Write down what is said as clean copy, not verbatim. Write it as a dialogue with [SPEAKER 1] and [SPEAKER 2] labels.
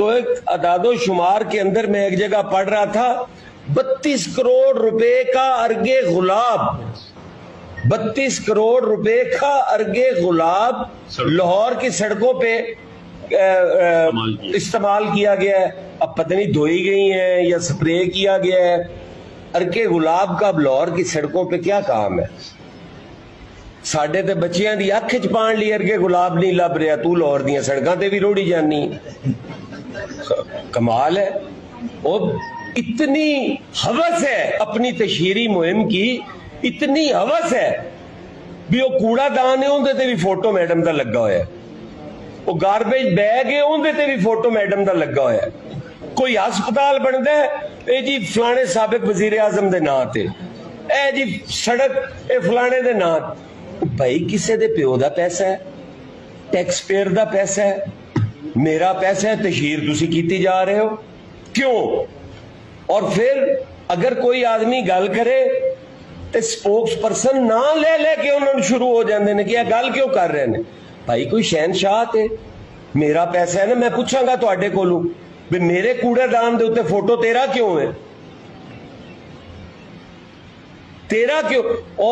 [SPEAKER 1] तो एक अदादो शुमार के अंदर मैं एक जगह पढ़ रहा था 32 करोड़ रुपए का अर्गे गुलाब, 32 करोड़ रुपए का अर्गे गुलाब लाहौर की सड़कों पे इस्तेमाल किया गया है। अब पता नहीं धोई गई है या स्प्रे किया गया है। अर्गे गुलाब का लाहौर की सड़कों पे क्या काम है? साडे ते बच्चियां दी अख च पाण लई अर्गे गुलाब नहीं लभ रहा, तू लाहौर दी सड़कों ते भी रोड़ी जानी। कमाल है। और इतनी हवस है अपनी तशहीरी मुहिम की, इतनी हवस है भी वो कूड़ादान है उहदे ते भी फोटो मैडम दा लगा होया है, वो गारबेज बैग है उहदे ते भी फोटो मैडम दा लगा होया है। कोई हस्पताल बनता है ए जी फलाने साबिक वजीर आजम दे नां ते, ए जी सड़क ए फलाने दे नां। भाई किसी दे प्यो दा पैसा है, टैक्स पेयर दा पैसा है, मेरा पैसा है, तशहीर तुसी कीती जा रहे हो क्यों? और फिर अगर कोई आदमी गल करे तो स्पोक्स पर्सन ना ले लेके उन्होंने शुरू हो जाते हैं कि यह गल क्यों कर रहे हैं। भाई कोई शहनशाह ते मेरा पैसा है ना, मैं पूछांगा तुहाडे कोलों भी मेरे कूड़ेदान दे उत्ते फोटो तेरा क्यों है, तेरा क्यों? और